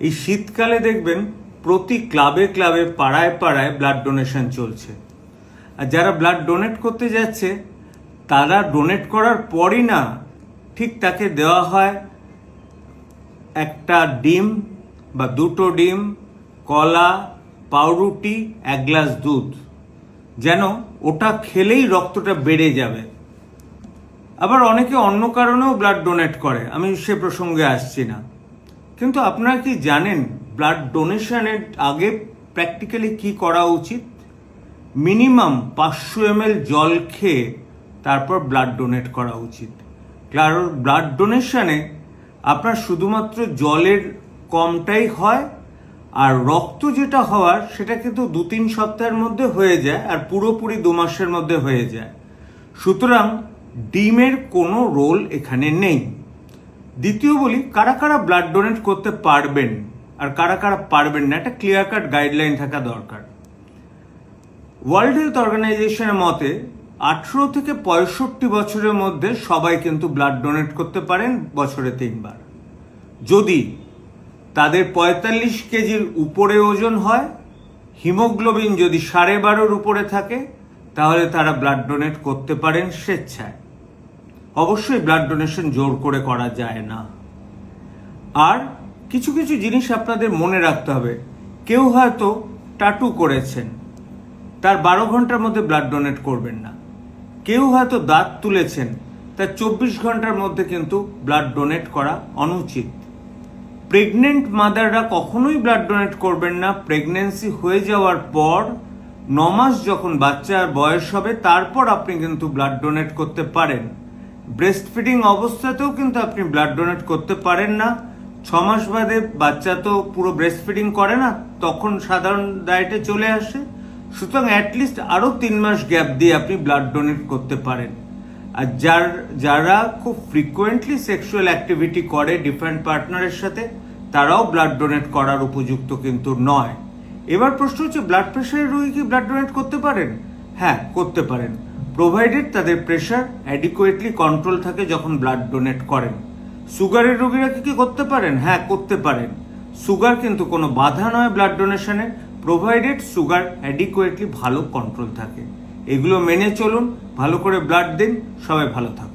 এই শীতকালে দেখবেন প্রতি ক্লাবে ক্লাবে পাড়ায় পাড়ায় ব্লাড ডোনেশন চলছে। আর যারা ব্লাড ডোনেট করতে যাচ্ছে তারা ডোনেট করার পরই না ঠিক তাকে দেওয়া হয় একটা ডিম বা দুটো ডিম, কলা, পাউরুটি, এক গ্লাস দুধ, যেন ওটা খেলেই রক্তটা বেড়ে যাবে। আবার অনেকে অন্য কারণেও ব্লাড ডোনেট করে, আমি সে প্রসঙ্গে আসছি না। কিন্তু আপনারা কি জানেন ব্লাড ডোনেশনের আগে প্র্যাকটিক্যালি কি করা উচিত? মিনিমাম 500 ml জল খেয়ে তারপর ব্লাড ডোনেট করা উচিত। কারণ ব্লাড ডোনেশনে আপনার শুধুমাত্র জলের কমটাই হয়, আর রক্ত যেটা হওয়ার সেটা কিন্তু 2-3 সপ্তাহের মধ্যে হয়ে যায়, আর পুরোপুরি 2 মাসের মধ্যে হয়ে যায়। সুতরাং ডিমের কোনো রোল এখানে নেই। দ্বিতীয় বলি, কারা কারা ব্লাড ডোনেট করতে পারবেন আর কারা কারা পারবেন না, একটা ক্লিয়ার কাট গাইডলাইন থাকা দরকার। ওয়ার্ল্ড হেলথ অর্গানাইজেশনের মতে 18 থেকে 65 বছরের মধ্যে সবাই কিন্তু ব্লাড ডোনেট করতে পারেন বছরে 3 বার। যদি তাদের 45 কেজির উপরে ওজন হয়, হিমোগ্লোবিন যদি 12.5-এর উপরে থাকে, তাহলে তারা ব্লাড ডোনেট করতে পারেন স্বেচ্ছায়। অবশ্যই ব্লাড ডোনেশন জোর করে করা যায় না। আর কিছু কিছু জিনিস আপনাদের মনে রাখতে হবে। কেউ হয়তো টাটু করেছেন, তার 12 ঘন্টার মধ্যে ব্লাড ডোনেট করবেন না। কেউ হয়তো দাঁত তুলেছেন, তার 24 ঘন্টার মধ্যে কিন্তু ব্লাড ডোনেট করা অনুচিত। প্রেগনেন্ট মাদাররা কখনোই ব্লাড ডোনেট করবেন না। প্রেগনেন্সি হয়ে যাওয়ার পর 9 মাস যখন বাচ্চার বয়স হবে তারপর আপনি কিন্তু ব্লাড ডোনেট করতে পারেন। ব্রেস্ট ফিডিং অবস্থাতেও কিন্তু আপনি ব্লাড ডোনেট করতে পারেন না। 6 মাস বাদে বাচ্চা তো পুরো ব্রেস্ট ফিডিং করে না, তখন সাধারণ ডায়েটে চলে আসে। সুতরাং অ্যাটলিস্ট আরও 3 মাস গ্যাপ দিয়ে আপনি ব্লাড ডোনেট করতে পারেন। আর যারা খুব ফ্রিকোয়েন্টলি সেক্সুয়াল অ্যাক্টিভিটি করে ডিফারেন্ট পার্টনারের সাথে, তারাও ব্লাড ডোনেট করার উপযুক্ত কিন্তু নয়। এবার প্রশ্ন হচ্ছে, ব্লাড প্রেশারের রোগী কি ব্লাড ডোনেট করতে পারেন? হ্যাঁ, করতে পারেন, প্রোভাইডেড তাদের প্রেশার অ্যাডিকুয়েটলি কন্ট্রোল থাকে যখন ব্লাড ডোনেট করেন। সুগারের রোগীরা কি করতে পারেন? হ্যাঁ, করতে পারেন। সুগার কিন্তু কোনো বাধা নয় ব্লাড ডোনেশনে, প্রোভাইডেড সুগার অ্যাডিকুয়েটলি ভালো কন্ট্রোল থাকে। এগুলো মেনে চলুন, ভালো করে ব্লাড দিন, সবাই ভালো থাকুন।